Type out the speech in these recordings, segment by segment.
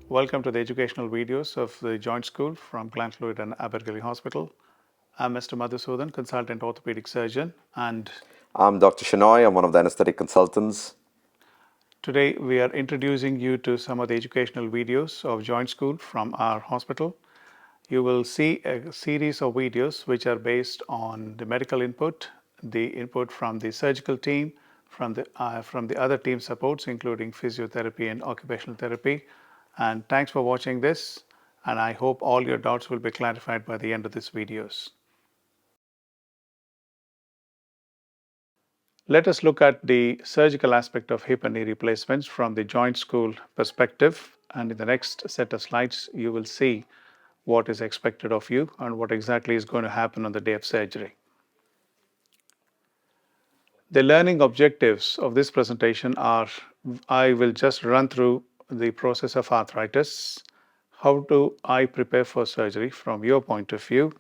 Welcome to the educational videos of the Joint School from Glan Clwyd and Abergele Hospital. I'm Mr. Madhusudan, consultant orthopedic surgeon, and I'm Dr. Shenoy. I'm one of the anesthetic consultants. today we are introducing you to some of the educational videos of Joint School from our hospital. You will see a series of videos which are based on the medical input, the input from the surgical team, from the other team supports, including physiotherapy and occupational therapy. And thanks for watching this. And I hope all your doubts will be clarified by the end of these videos. Let us look at the surgical aspect of hip and knee replacements from the Joint School perspective. And in the next set of slides, you will see what is expected of you and what exactly is going to happen on the day of surgery. The learning objectives of this presentation are, I will just run through the process of arthritis. How do I prepare for surgery from your point of view?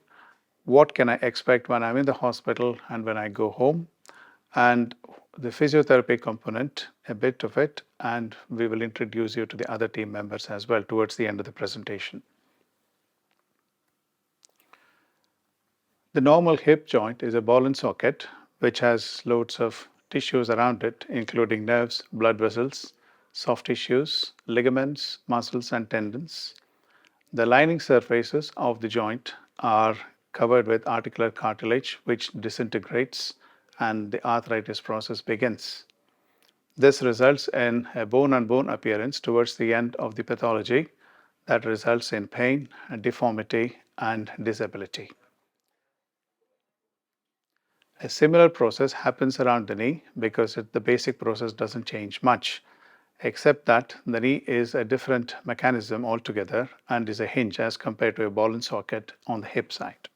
What can I expect when I'm in the hospital and when I go home? And the physiotherapy component, a bit of it, and we will introduce you to the other team members as well towards the end of the presentation. The normal hip joint is a ball and socket which has loads of tissues around it, including nerves, blood vessels, soft tissues, ligaments, muscles, and tendons. The lining surfaces of the joint are covered with articular cartilage, which disintegrates and the arthritis process begins. This results in a bone-on-bone appearance towards the end of the pathology that results in pain, deformity, and disability. A similar process happens around the knee because the basic process doesn't change much, except that the knee is a different mechanism altogether and is a hinge as compared to a ball and socket on the hip side.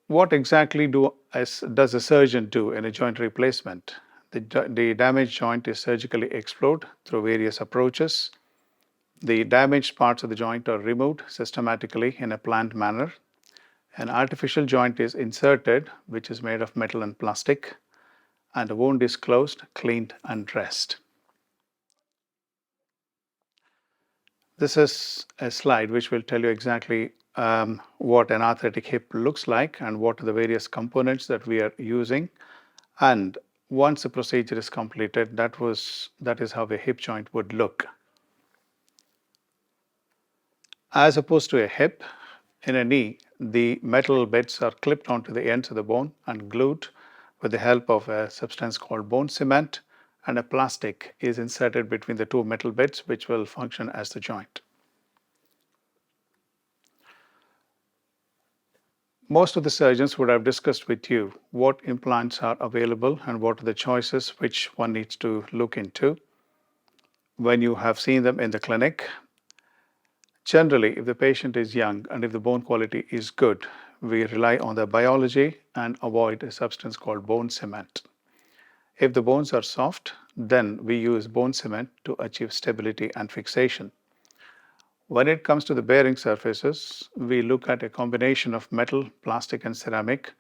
What exactly does a surgeon do in a joint replacement? The damaged joint is surgically explored through various approaches. The damaged parts of the joint are removed systematically in a planned manner. An artificial joint is inserted, which is made of metal and plastic, and the wound is closed, cleaned, and dressed. This is a slide which will tell you exactly what an arthritic hip looks like and what are the various components that we are using. And once the procedure is completed, that is how a hip joint would look. As opposed to a hip, in a knee, the metal bits are clipped onto the ends of the bone and glued with the help of a substance called bone cement, and a plastic is inserted between the two metal bits, which will function as the joint. Most of the surgeons would have discussed with you what implants are available and what are the choices which one needs to look into when you have seen them in the clinic. Generally, if the patient is young and if the bone quality is good, we rely on the biology and avoid a substance called bone cement. If the bones are soft, then we use bone cement to achieve stability and fixation. When it comes to the bearing surfaces, we look at a combination of metal, plastic, and ceramic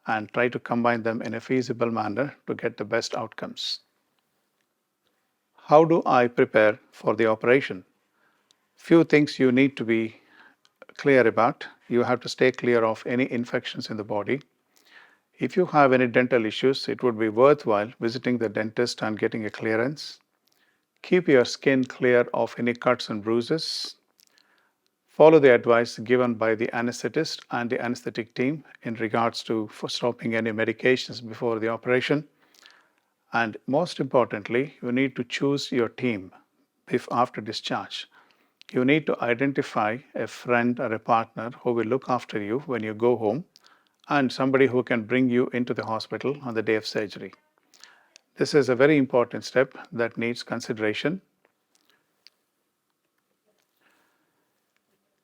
and try to combine them in a feasible manner to get the best outcomes. How do I prepare for the operation? Few things you need to be clear about. You have to stay clear of any infections in the body. If you have any dental issues, it would be worthwhile visiting the dentist and getting a clearance. Keep your skin clear of any cuts and bruises. Follow the advice given by the anesthetist and the anesthetic team in regards to stopping any medications before the operation. And most importantly, you need to choose your team after discharge. You need to identify a friend or a partner who will look after you when you go home and somebody who can bring you into the hospital on the day of surgery. This is a very important step that needs consideration.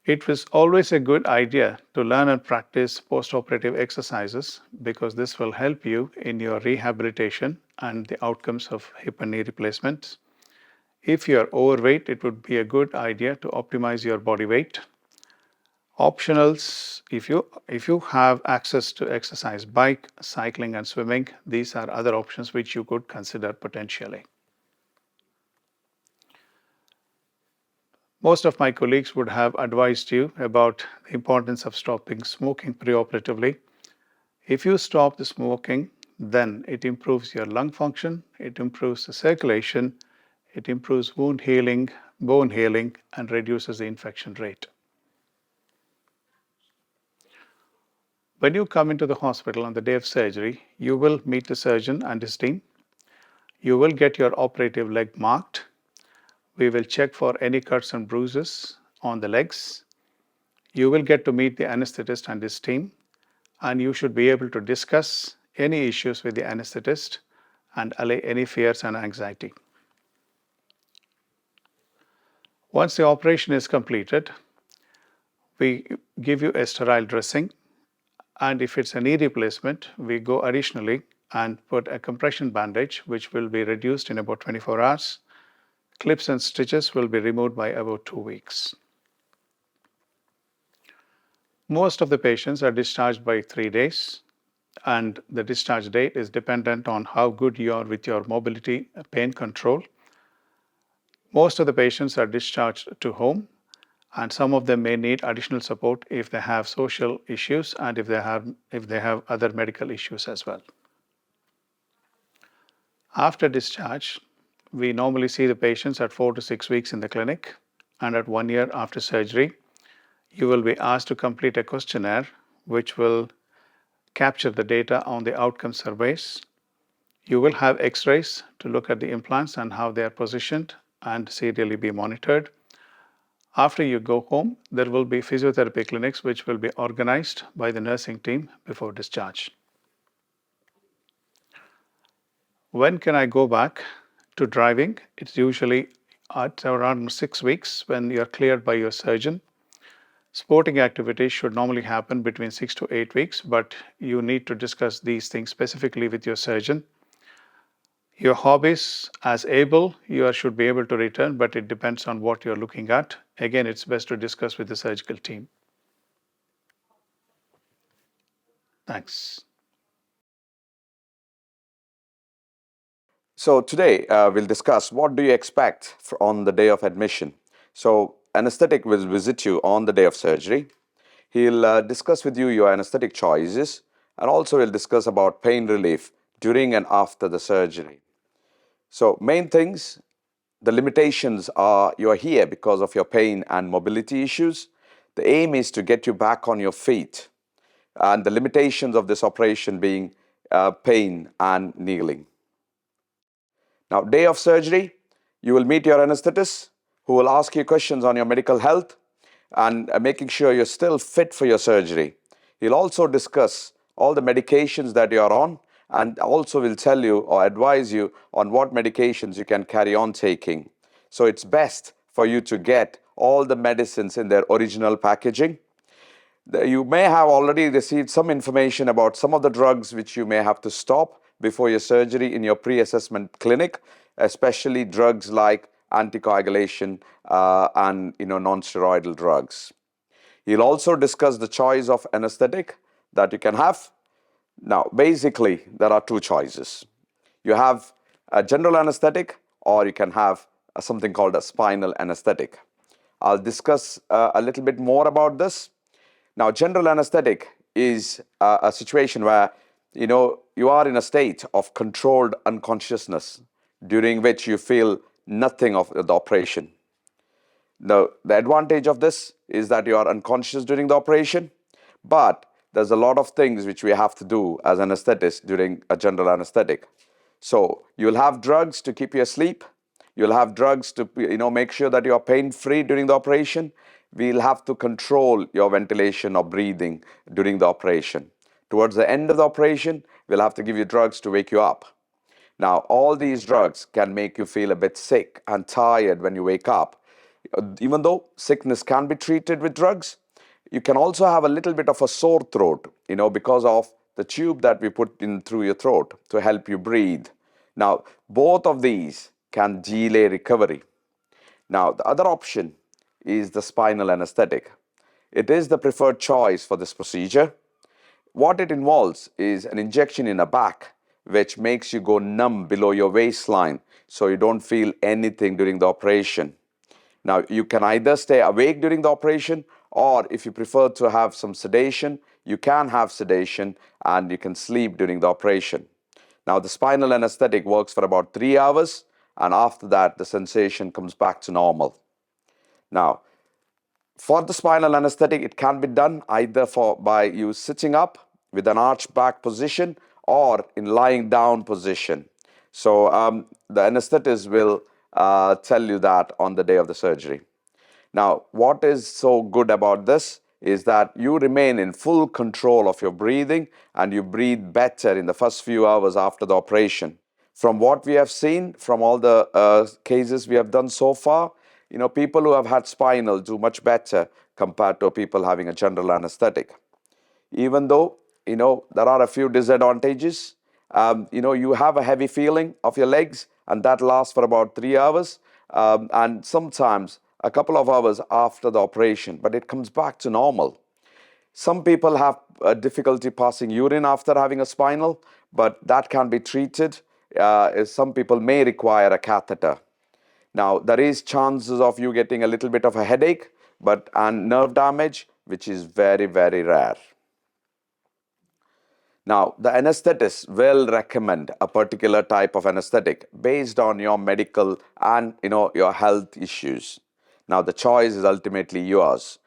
It was always a good idea to learn and practice post-operative exercises because this will help you in your rehabilitation and the outcomes of hip and knee replacements. If you are overweight, it would be a good idea to optimize your body weight. Optionals, if you have access to exercise, bike, cycling, and swimming, these are other options which you could consider potentially. Most of my colleagues would have advised you about the importance of stopping smoking preoperatively. If you stop the smoking, then it improves your lung function, it improves the circulation, it improves wound healing, bone healing, and reduces the infection rate. When you come into the hospital on the day of surgery, you will meet the surgeon and his team. You will get your operative leg marked. We will check for any cuts and bruises on the legs. You will get to meet the anesthetist and his team, and you should be able to discuss any issues with the anesthetist and allay any fears and anxiety. Once the operation is completed, we give you a sterile dressing, and if it's a knee replacement, we go additionally and put a compression bandage, which will be reduced in about 24 hours. Clips and stitches will be removed by about 2 weeks. Most of the patients are discharged by 3 days, and the discharge date is dependent on how good you are with your mobility pain control. Most of the patients are discharged to home, and some of them may need additional support if they have social issues and if they have other medical issues as well. After discharge, we normally see the patients at 4 to 6 weeks in the clinic, and at 1 year after surgery, you will be asked to complete a questionnaire which will capture the data on the outcome surveys. You will have x-rays to look at the implants and how they are positioned and serially be monitored. After you go home, there will be physiotherapy clinics which will be organized by the nursing team before discharge. When can I go back to driving? It's usually at around 6 weeks when you're cleared by your surgeon. Sporting activities should normally happen between 6 to 8 weeks, but you need to discuss these things specifically with your surgeon. Your hobbies, as able, you should be able to return, but it depends on what you're looking at. Again, it's best to discuss with the surgical team. Thanks. So today we'll discuss what do you expect on the day of admission. So anesthetic will visit you on the day of surgery. He'll discuss with you your anesthetic choices, and also we'll discuss about pain relief during and after the surgery. So main things, the limitations are you're here because of your pain and mobility issues. The aim is to get you back on your feet, and the limitations of this operation being pain and kneeling. Now, day of surgery, you will meet your anesthetist who will ask you questions on your medical health and making sure you're still fit for your surgery. He'll also discuss all the medications that you're on, and also will tell you or advise you on what medications you can carry on taking. So it's best for you to get all the medicines in their original packaging. You may have already received some information about some of the drugs which you may have to stop before your surgery in your pre-assessment clinic, especially drugs like anticoagulation and non-steroidal drugs. He'll also discuss the choice of anesthetic that you can have. Now, basically, there are two choices. You have a general anesthetic, or you can have something called a spinal anesthetic. I'll discuss a little bit more about this. Now, general anesthetic is a situation where you are in a state of controlled unconsciousness during which you feel nothing of the operation. Now, the advantage of this is that you are unconscious during the operation, but there's a lot of things which we have to do as anesthetists during a general anesthetic. So you'll have drugs to keep you asleep. You'll have drugs to make sure that you are pain-free during the operation. We'll have to control your ventilation or breathing during the operation. Towards the end of the operation, we'll have to give you drugs to wake you up. Now, all these drugs can make you feel a bit sick and tired when you wake up. Even though sickness can be treated with drugs, you can also have a little bit of a sore throat, because of the tube that we put in through your throat to help you breathe. Now, both of these can delay recovery. Now, the other option is the spinal anesthetic. It is the preferred choice for this procedure. What it involves is an injection in the back, which makes you go numb below your waistline, so you don't feel anything during the operation. Now, you can either stay awake during the operation, or if you prefer to have some sedation, you can have sedation and you can sleep during the operation. Now, the spinal anesthetic works for about 3 hours, and after that, the sensation comes back to normal. Now, for the spinal anesthetic, it can be done either by you sitting up with an arched back position or in lying down position. So the anesthetist will tell you that on the day of the surgery. Now, what is so good about this is that you remain in full control of your breathing, and you breathe better in the first few hours after the operation. From what we have seen, from all the cases we have done so far, people who have had spinal do much better compared to people having a general anesthetic. Even though, there are a few disadvantages. You have a heavy feeling of your legs, and that lasts for about 3 hours, and sometimes a couple of hours after the operation, but it comes back to normal. Some people have difficulty passing urine after having a spinal, but that can be treated. Some people may require a catheter. Now, there is chances of you getting a little bit of a headache, and nerve damage, which is very, very rare. Now, the anesthetist will recommend a particular type of anesthetic based on your medical and your health issues. Now, the choice is ultimately yours.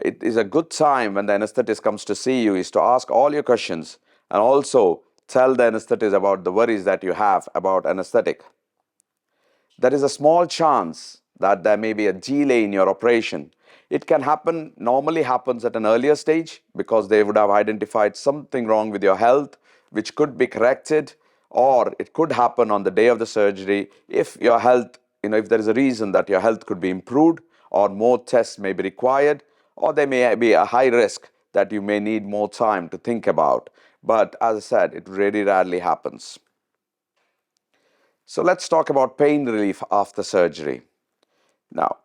It is a good time when the anesthetist comes to see you is to ask all your questions and also tell the anesthetist about the worries that you have about anesthetic. There is a small chance that there may be a delay in your operation. It can happen, normally happens at an earlier stage because they would have identified something wrong with your health, which could be corrected, or it could happen on the day of the surgery if your health, if there is a reason that your health could be improved, or more tests may be required, or there may be a high risk that you may need more time to think about. But as I said, it very rarely happens. So let's talk about pain relief after surgery. Now,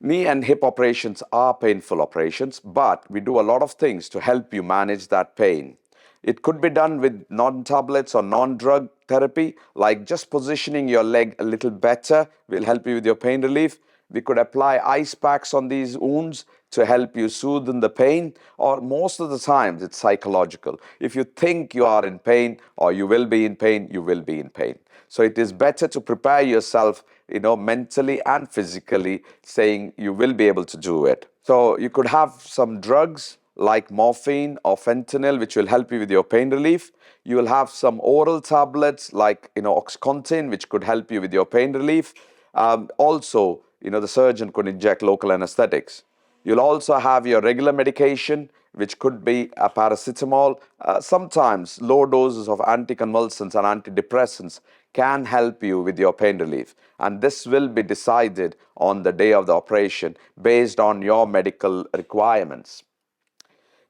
knee and hip operations are painful operations, but we do a lot of things to help you manage that pain. It could be done with non-tablets or non-drug therapy, like just positioning your leg a little better will help you with your pain relief. We could apply ice packs on these wounds to help you soothe in the pain, or most of the times it's psychological. If you think you are in pain or you will be in pain, you will be in pain. So it is better to prepare yourself, mentally and physically, saying you will be able to do it. So you could have some drugs like morphine or fentanyl, which will help you with your pain relief. You will have some oral tablets like, Oxycontin, which could help you with your pain relief. Also, the surgeon could inject local anesthetics. You'll also have your regular medication, which could be a paracetamol. Sometimes low doses of anticonvulsants and antidepressants can help you with your pain relief. And this will be decided on the day of the operation based on your medical requirements.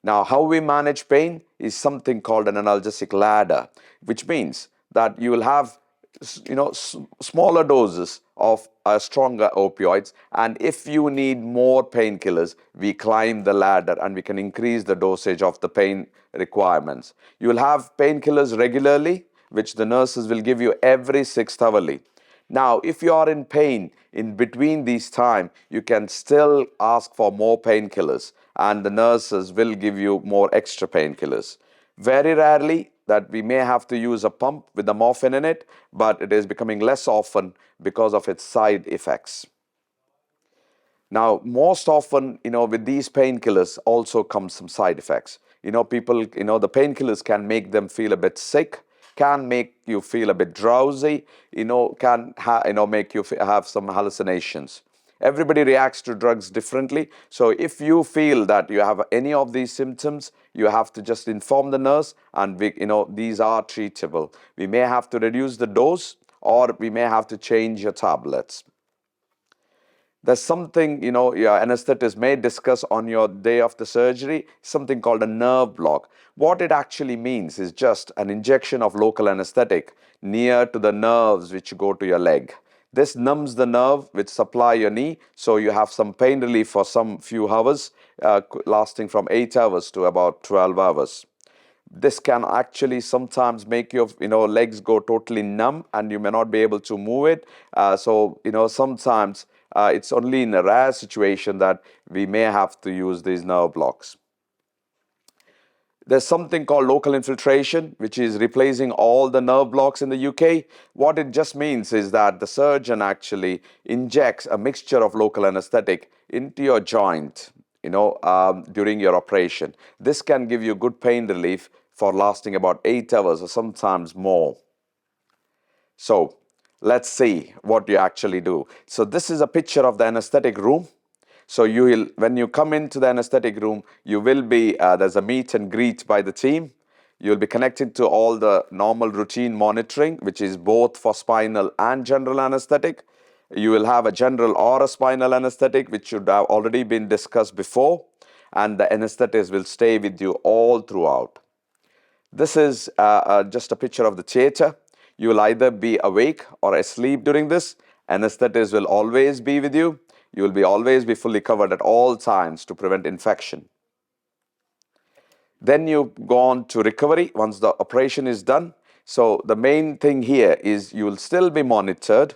Now, how we manage pain is something called an analgesic ladder, which means that you will have smaller doses of stronger opioids, and if you need more painkillers, we climb the ladder and we can increase the dosage of the pain requirements. You will have painkillers regularly, which the nurses will give you every 6th hourly. Now, if you are in pain in between these time, you can still ask for more painkillers, and the nurses will give you more extra painkillers. Very rarely that we may have to use a pump with the morphine in it, but it is becoming less often because of its side effects. Now, most often, with these painkillers also comes some side effects. People, the painkillers can make them feel a bit sick, can make you feel a bit drowsy, can make you have some hallucinations. Everybody reacts to drugs differently. So if you feel that you have any of these symptoms, you have to just inform the nurse, and these are treatable. We may have to reduce the dose, or we may have to change your tablets. There's something, your anesthetist may discuss on your day of the surgery, something called a nerve block. What it actually means is just an injection of local anesthetic near to the nerves which go to your leg. This numbs the nerve which supply your knee, so you have some pain relief for some few hours, lasting from 8 hours to about 12 hours. This can actually sometimes make your legs go totally numb, and you may not be able to move it. So sometimes It's only in a rare situation that we may have to use these nerve blocks. There's something called local infiltration, which is replacing all the nerve blocks in the UK. What it just means is that the surgeon actually injects a mixture of local anesthetic into your joint, during your operation. This can give you good pain relief for lasting about 8 hours or sometimes more. So let's see what you actually do. So this is a picture of the anesthetic room. So when you come into the anesthetic room, you will be, there's a meet and greet by the team. You'll be connected to all the normal routine monitoring, which is both for spinal and general anesthetic. You will have a general or a spinal anesthetic, which should have already been discussed before. And the anesthetist will stay with you all throughout. This is just a picture of the theater. You will either be awake or asleep during this. Anesthetist will always be with you. You will always be fully covered at all times to prevent infection. Then you go on to recovery once the operation is done. So the main thing here is you will still be monitored.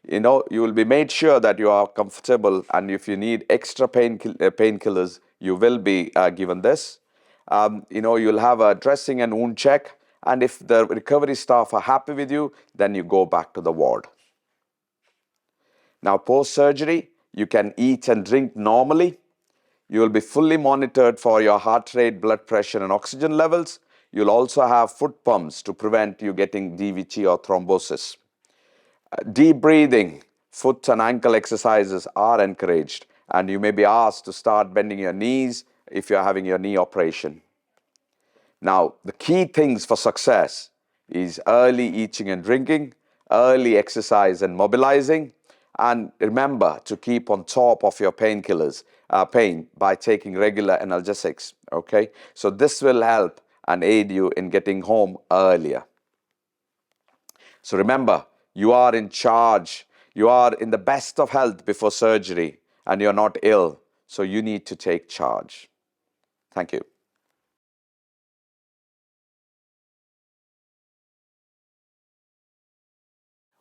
You will be made sure that you are comfortable, and if you need extra painkillers, you will be given this. You'll have a dressing and wound check, and if the recovery staff are happy with you, then you go back to the ward. Now, post-surgery, you can eat and drink normally. You will be fully monitored for your heart rate, blood pressure, and oxygen levels. You'll also have foot pumps to prevent you getting DVT or thrombosis. Deep breathing, foot and ankle exercises are encouraged, and you may be asked to start bending your knees if you're having your knee operation. Now, the key things for success is early eating and drinking, early exercise and mobilizing, and remember to keep on top of your pain by taking regular analgesics, okay? So this will help and aid you in getting home earlier. So remember, you are in charge. You are in the best of health before surgery, and you're not ill. So you need to take charge. Thank you.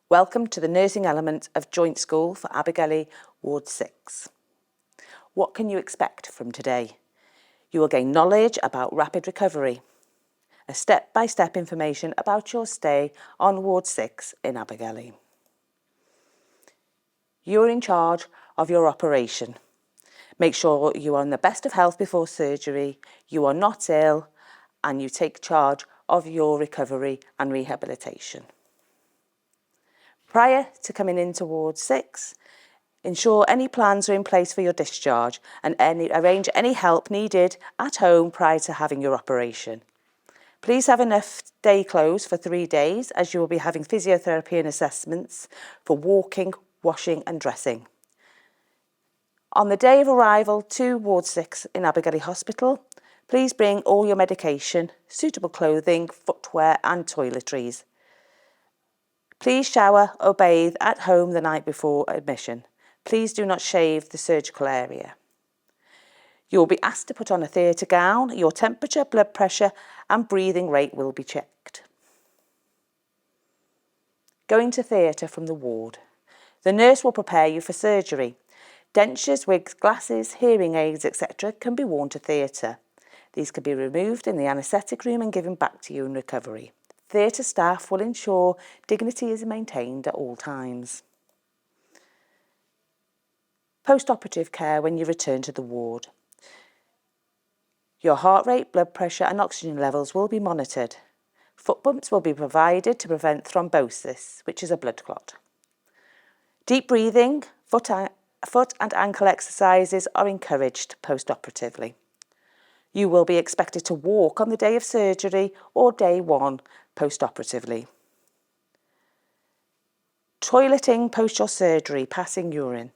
Welcome to the nursing element of Joint School for Abergele, Ward 6. What can you expect from today? You will gain knowledge about rapid recovery, a step-by-step information about your stay on Ward 6 in Abergele. You are in charge of your operation. Make sure you are in the best of health before surgery, you are not ill, and you take charge of your recovery and rehabilitation. Prior to coming into Ward 6, ensure any plans are in place for your discharge and arrange any help needed at home prior to having your operation. Please have enough day clothes for 3 days, as you will be having physiotherapy and assessments for walking, washing and dressing. On the day of arrival to Ward 6 in Abergele Hospital, please bring all your medication, suitable clothing, footwear and toiletries. Please shower or bathe at home the night before admission. Please do not shave the surgical area. You will be asked to put on a theatre gown. Your temperature, blood pressure and breathing rate will be checked. Going to theatre from the ward. The nurse will prepare you for surgery. Dentures, wigs, glasses, hearing aids, etc. can be worn to theatre. These can be removed in the anaesthetic room and given back to you in recovery. Theatre staff will ensure dignity is maintained at all times. Post-operative care when you return to the ward. Your heart rate, blood pressure and oxygen levels will be monitored. Foot pumps will be provided to prevent thrombosis, which is a blood clot. Deep breathing, foot and ankle exercises are encouraged post-operatively. You will be expected to walk on the day of surgery or day 1 post-operatively. Toileting post your surgery, passing urine.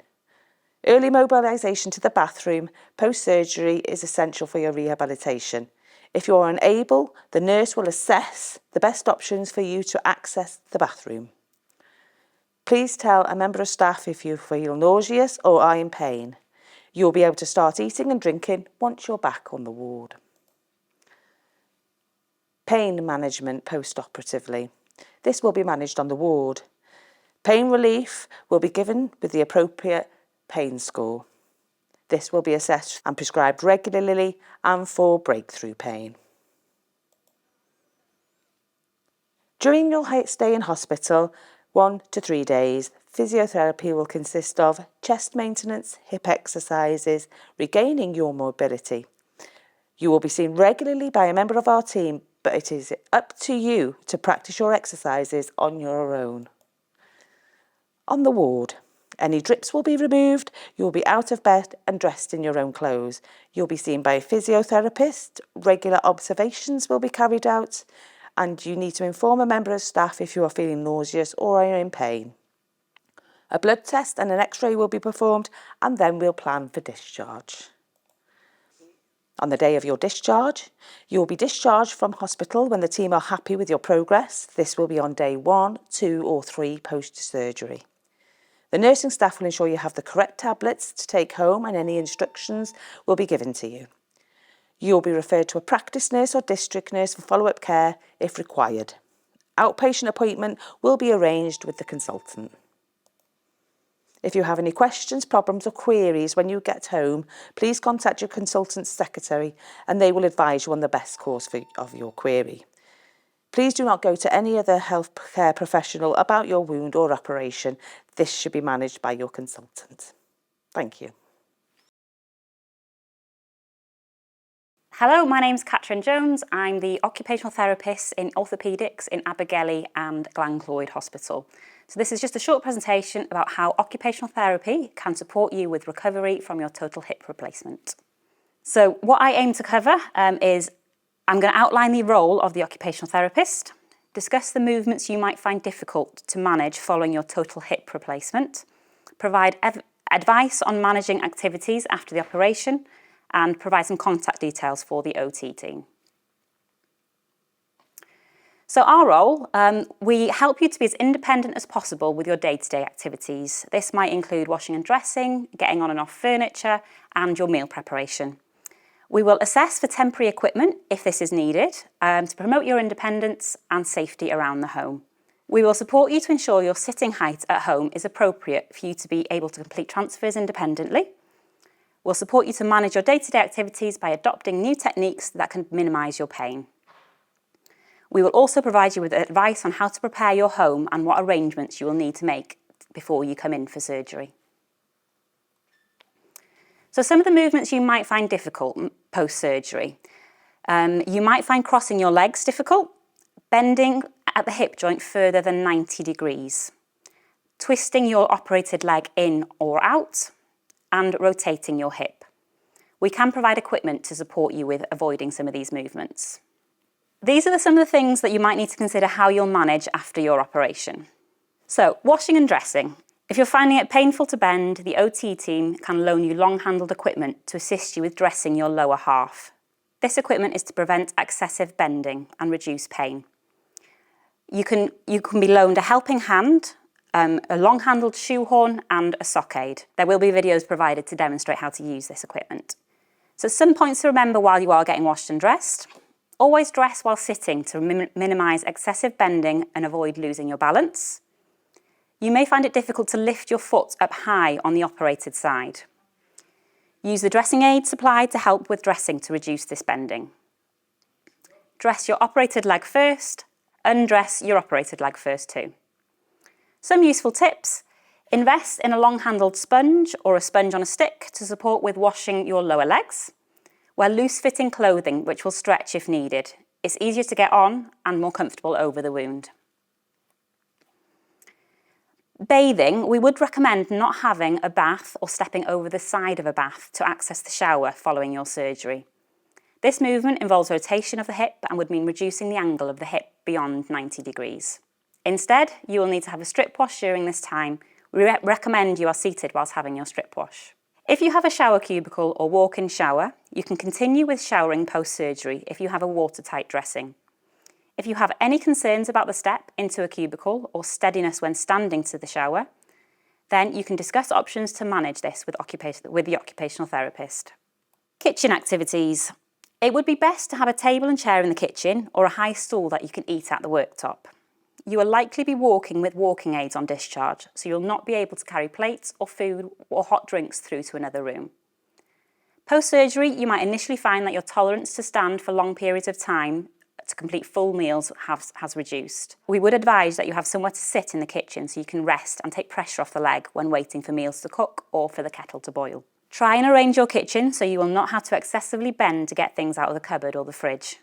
Early mobilisation to the bathroom post-surgery is essential for your rehabilitation. If you are unable, the nurse will assess the best options for you to access the bathroom. Please tell a member of staff if you feel nauseous or are in pain. You'll be able to start eating and drinking once you're back on the ward. Pain management post-operatively. This will be managed on the ward. Pain relief will be given with the appropriate pain score. This will be assessed and prescribed regularly and for breakthrough pain. During your stay in hospital, 1 to 3 days, physiotherapy will consist of chest maintenance, hip exercises, regaining your mobility. You will be seen regularly by a member of our team, but it is up to you to practice your exercises on your own. On the ward, any drips will be removed, you will be out of bed and dressed in your own clothes. You'll be seen by a physiotherapist, regular observations will be carried out, and you need to inform a member of staff if you are feeling nauseous or are in pain. A blood test and an X-ray will be performed, and then we'll plan for discharge. On the day of your discharge, you will be discharged from hospital when the team are happy with your progress. This will be on day 1, 2 or 3 post-surgery. The nursing staff will ensure you have the correct tablets to take home, and any instructions will be given to you. You will be referred to a practice nurse or district nurse for follow-up care if required. Outpatient appointment will be arranged with the consultant. If you have any questions, problems or queries when you get home, please contact your consultant's secretary and they will advise you on the best course of your query. Please do not go to any other healthcare professional about your wound or operation. This should be managed by your consultant. Thank you. Hello, my name's Catherine Jones. I'm the occupational therapist in orthopaedics in Abergele and Glan Clwyd Hospital. So this is just a short presentation about how occupational therapy can support you with recovery from your total hip replacement. So what I aim to cover is I'm going to outline the role of the occupational therapist, discuss the movements you might find difficult to manage following your total hip replacement, provide advice on managing activities after the operation, and provide some contact details for the OT team. So our role, we help you to be as independent as possible with your day-to-day activities. This might include washing and dressing, getting on and off furniture, and your meal preparation. We will assess for temporary equipment if this is needed to promote your independence and safety around the home. We will support you to ensure your sitting height at home is appropriate for you to be able to complete transfers independently. We'll support you to manage your day-to-day activities by adopting new techniques that can minimise your pain. We will also provide you with advice on how to prepare your home and what arrangements you will need to make before you come in for surgery. So some of the movements you might find difficult post-surgery. You might find crossing your legs difficult, bending at the hip joint further than 90 degrees, twisting your operated leg in or out, and rotating your hip. We can provide equipment to support you with avoiding some of these movements. These are some of the things that you might need to consider how you'll manage after your operation. So, washing and dressing. If you're finding it painful to bend, the OT team can loan you long-handled equipment to assist you with dressing your lower half. This equipment is to prevent excessive bending and reduce pain. You can be loaned a helping hand, a long-handled shoehorn and a sock aid. There will be videos provided to demonstrate how to use this equipment. So some points to remember while you are getting washed and dressed. Always dress while sitting to minimise excessive bending and avoid losing your balance. You may find it difficult to lift your foot up high on the operated side. Use the dressing aid supplied to help with dressing to reduce this bending. Dress your operated leg first, undress your operated leg first too. Some useful tips. Invest in a long-handled sponge or a sponge on a stick to support with washing your lower legs. Wear loose-fitting clothing which will stretch if needed. It's easier to get on and more comfortable over the wound. Bathing, we would recommend not having a bath or stepping over the side of a bath to access the shower following your surgery. This movement involves rotation of the hip and would mean reducing the angle of the hip beyond 90 degrees. Instead, you will need to have a strip wash during this time. We recommend you are seated whilst having your strip wash. If you have a shower cubicle or walk-in shower, you can continue with showering post-surgery if you have a watertight dressing. If you have any concerns about the step into a cubicle or steadiness when standing to the shower, then you can discuss options to manage this with the occupational therapist. Kitchen activities. It would be best to have a table and chair in the kitchen or a high stool that you can eat at the worktop. You will likely be walking with walking aids on discharge, so you'll not be able to carry plates or food or hot drinks through to another room. Post-surgery, you might initially find that your tolerance to stand for long periods of time to complete full meals has reduced. We would advise that you have somewhere to sit in the kitchen so you can rest and take pressure off the leg when waiting for meals to cook or for the kettle to boil. Try and arrange your kitchen so you will not have to excessively bend to get things out of the cupboard or the fridge.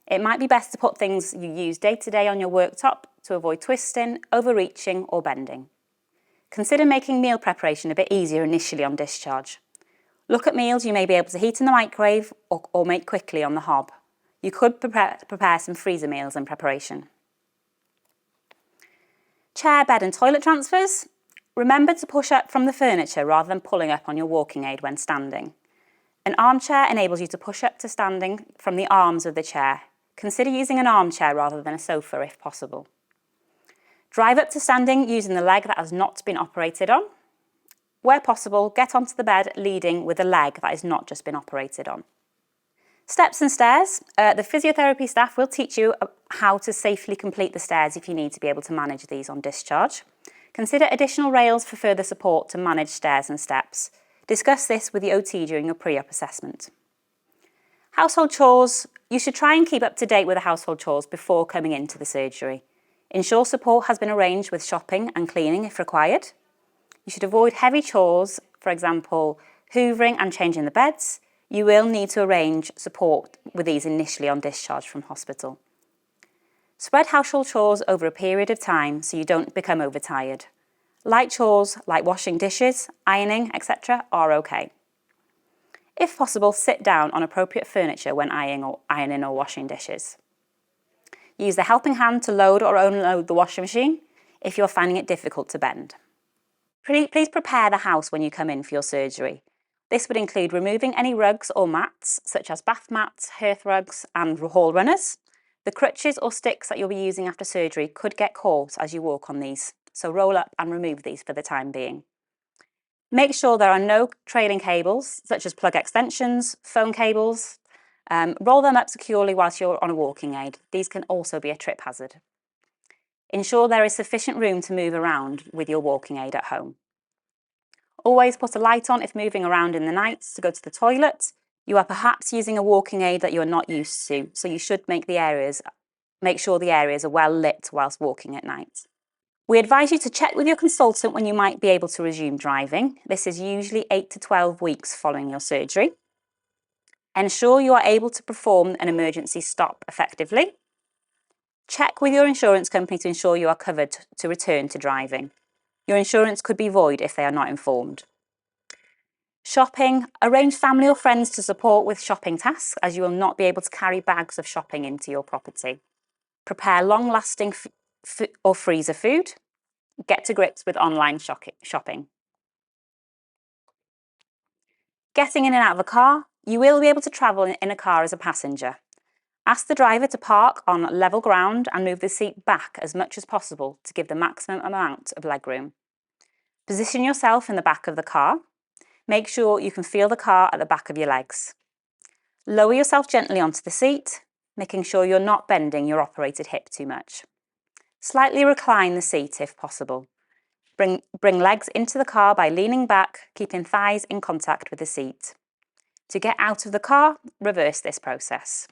It might be best to put things you use day to day on your worktop to avoid twisting, overreaching or bending. Consider making meal preparation a bit easier initially on discharge. Look at meals you may be able to heat in the microwave or make quickly on the hob. You could prepare some freezer meals in preparation. Chair, bed and toilet transfers. Remember to push up from the furniture rather than pulling up on your walking aid when standing. An armchair enables you to push up to standing from the arms of the chair. Consider using an armchair rather than a sofa if possible. Drive up to standing using the leg that has not been operated on. Where possible, get onto the bed leading with a leg that has not just been operated on. Steps and stairs. The physiotherapy staff will teach you how to safely complete the stairs if you need to be able to manage these on discharge. Consider additional rails for further support to manage stairs and steps. Discuss this with the OT during your pre-op assessment. Household chores. You should try and keep up to date with the household chores before coming into the surgery. Ensure support has been arranged with shopping and cleaning if required. You should avoid heavy chores, for example, hoovering and changing the beds. You will need to arrange support with these initially on discharge from hospital. Spread household chores over a period of time so you don't become overtired. Light chores like washing dishes, ironing, etc. are okay. If possible, sit down on appropriate furniture when ironing or washing dishes. Use the helping hand to load or unload the washing machine if you're finding it difficult to bend. Please prepare the house when you come in for your surgery. This would include removing any rugs or mats, such as bath mats, hearth rugs and hall runners. The crutches or sticks that you'll be using after surgery could get caught as you walk on these, so roll up and remove these for the time being. Make sure there are no trailing cables, such as plug extensions, phone cables. Roll them up securely whilst you're on a walking aid. These can also be a trip hazard. Ensure there is sufficient room to move around with your walking aid at home. Always put a light on if moving around in the night to go to the toilet. You are perhaps using a walking aid that you are not used to, so you should make sure the areas are well lit whilst walking at night. We advise you to check with your consultant when you might be able to resume driving. This is usually 8 to 12 weeks following your surgery. Ensure you are able to perform an emergency stop effectively. Check with your insurance company to ensure you are covered to return to driving. Your insurance could be void if they are not informed. Shopping. Arrange family or friends to support with shopping tasks, as you will not be able to carry bags of shopping into your property. Prepare long-lasting or freezer food. Get to grips with online shopping. Getting in and out of a car. You will be able to travel in a car as a passenger. Ask the driver to park on level ground and move the seat back as much as possible to give the maximum amount of legroom. Position yourself in the back of the car. Make sure you can feel the car at the back of your legs. Lower yourself gently onto the seat, making sure you're not bending your operated hip too much. Slightly recline the seat if possible. Bring legs into the car by leaning back, keeping thighs in contact with the seat. To get out of the car, reverse this process.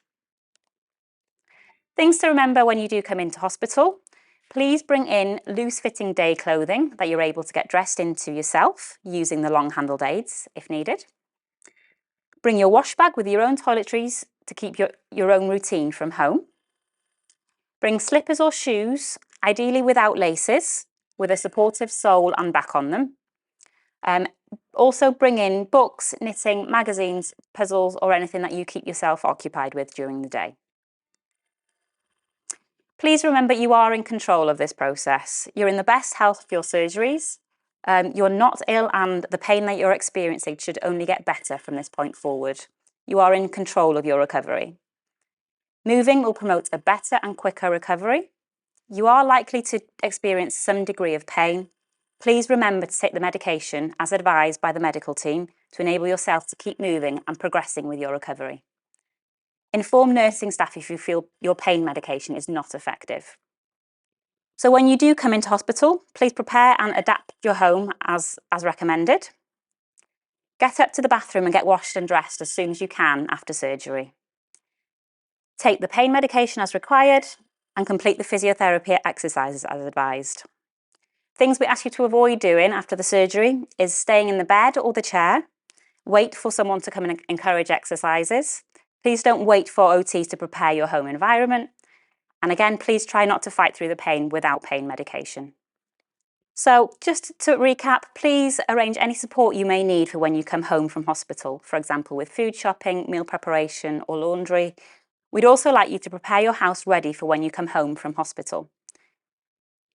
Things to remember when you do come into hospital. Please bring in loose-fitting day clothing that you're able to get dressed into yourself using the long-handled aids if needed. Bring your wash bag with your own toiletries to keep your own routine from home. Bring slippers or shoes, ideally without laces, with a supportive sole and back on them. Also bring in books, knitting, magazines, puzzles, or anything that you keep yourself occupied with during the day. Please remember you are in control of this process. You're in the best health for your surgeries. You're not ill, and the pain that you're experiencing should only get better from this point forward. You are in control of your recovery. Moving will promote a better and quicker recovery. You are likely to experience some degree of pain. Please remember to take the medication as advised by the medical team to enable yourself to keep moving and progressing with your recovery. Inform nursing staff if you feel your pain medication is not effective. So when you do come into hospital, please prepare and adapt your home as recommended. Get up to the bathroom and get washed and dressed as soon as you can after surgery. Take the pain medication as required and complete the physiotherapy exercises as advised. Things we ask you to avoid doing after the surgery is staying in the bed or the chair. Wait for someone to come and encourage exercises. Please don't wait for OTs to prepare your home environment. And again, please try not to fight through the pain without pain medication. So just to recap, please arrange any support you may need for when you come home from hospital, for example, with food shopping, meal preparation or laundry. We'd also like you to prepare your house ready for when you come home from hospital.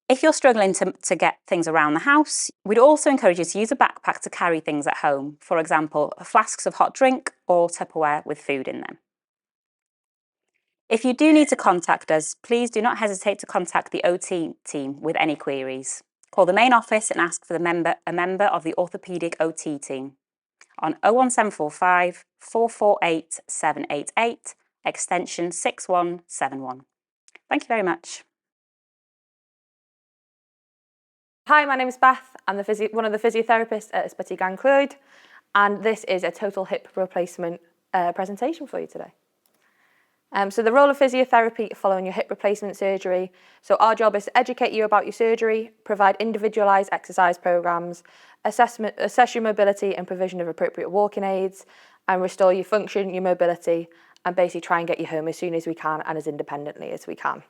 If you're struggling to get things around the house, we'd also encourage you to use a backpack to carry things at home, for example, flasks of hot drink or Tupperware with food in them. If you do need to contact us, please do not hesitate to contact the OT team with any queries. Call the main office and ask for a member of the orthopaedic OT team on 01745 448 788, extension 6171. Thank you very much. Hi, my name is Beth. I'm one of the physiotherapists at Ysbyty Glan Clwyd, and this is a total hip replacement presentation for you today. So the role of physiotherapy following your hip replacement surgery. So our job is to educate you about your surgery, provide individualised exercise programmes, assess your mobility and provision of appropriate walking aids, and restore your function, your mobility, and basically try and get you home as soon as we can and as independently as we can.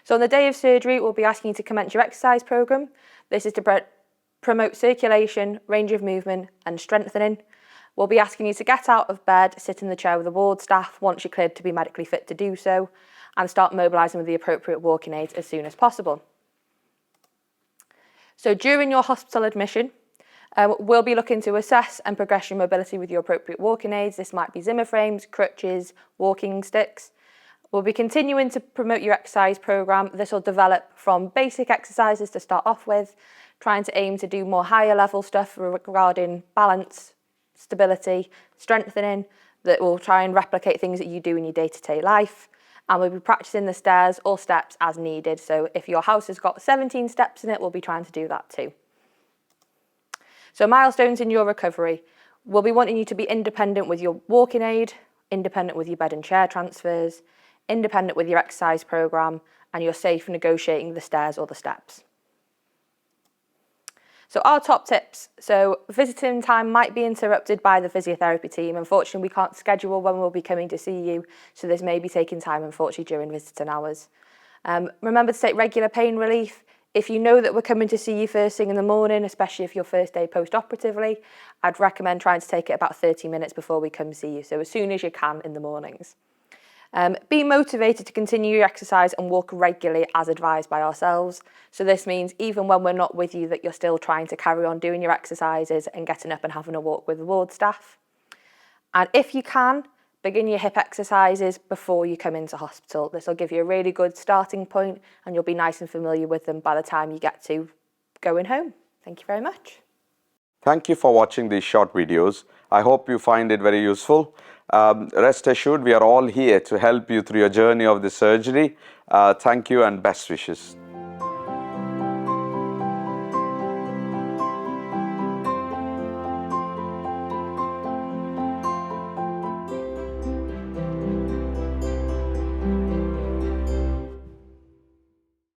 So on the day of surgery, we'll be asking you to commence your exercise programme. This is to promote circulation, range of movement and strengthening. We'll be asking you to get out of bed, sit in the chair with the ward staff once you're cleared to be medically fit to do so, and start mobilising with the appropriate walking aids as soon as possible. So during your hospital admission, we'll be looking to assess and progress your mobility with your appropriate walking aids. This might be Zimmer frames, crutches, walking sticks. We'll be continuing to promote your exercise programme. This will develop from basic exercises to start off with, trying to aim to do more higher level stuff regarding balance, stability, strengthening, that will try and replicate things that you do in your day-to-day life. And we'll be practicing the stairs or steps as needed. So if your house has got 17 steps in it, we'll be trying to do that too. So milestones in your recovery. We'll be wanting you to be independent with your walking aid, independent with your bed and chair transfers, independent with your exercise programme, and you're safe negotiating the stairs or the steps. So our top tips. So visiting time might be interrupted by the physiotherapy team. Unfortunately, we can't schedule when we'll be coming to see you, so this may be taking time, unfortunately, during visiting hours. Remember to take regular pain relief. If you know that we're coming to see you first thing in the morning, especially if your first day post-operatively, I'd recommend trying to take it about 30 minutes before we come see you, so as soon as you can in the mornings. Be motivated to continue your exercise and walk regularly as advised by ourselves. So this means even when we're not with you, that you're still trying to carry on doing your exercises and getting up and having a walk with the ward staff. And if you can, begin your hip exercises before you come into hospital. This will give you a really good starting point and you'll be nice and familiar with them by the time you get to going home. Thank you very much. Thank you for watching these short videos. I hope you find it very useful. Rest assured, we are all here to help you through your journey of the surgery. Thank you and best wishes.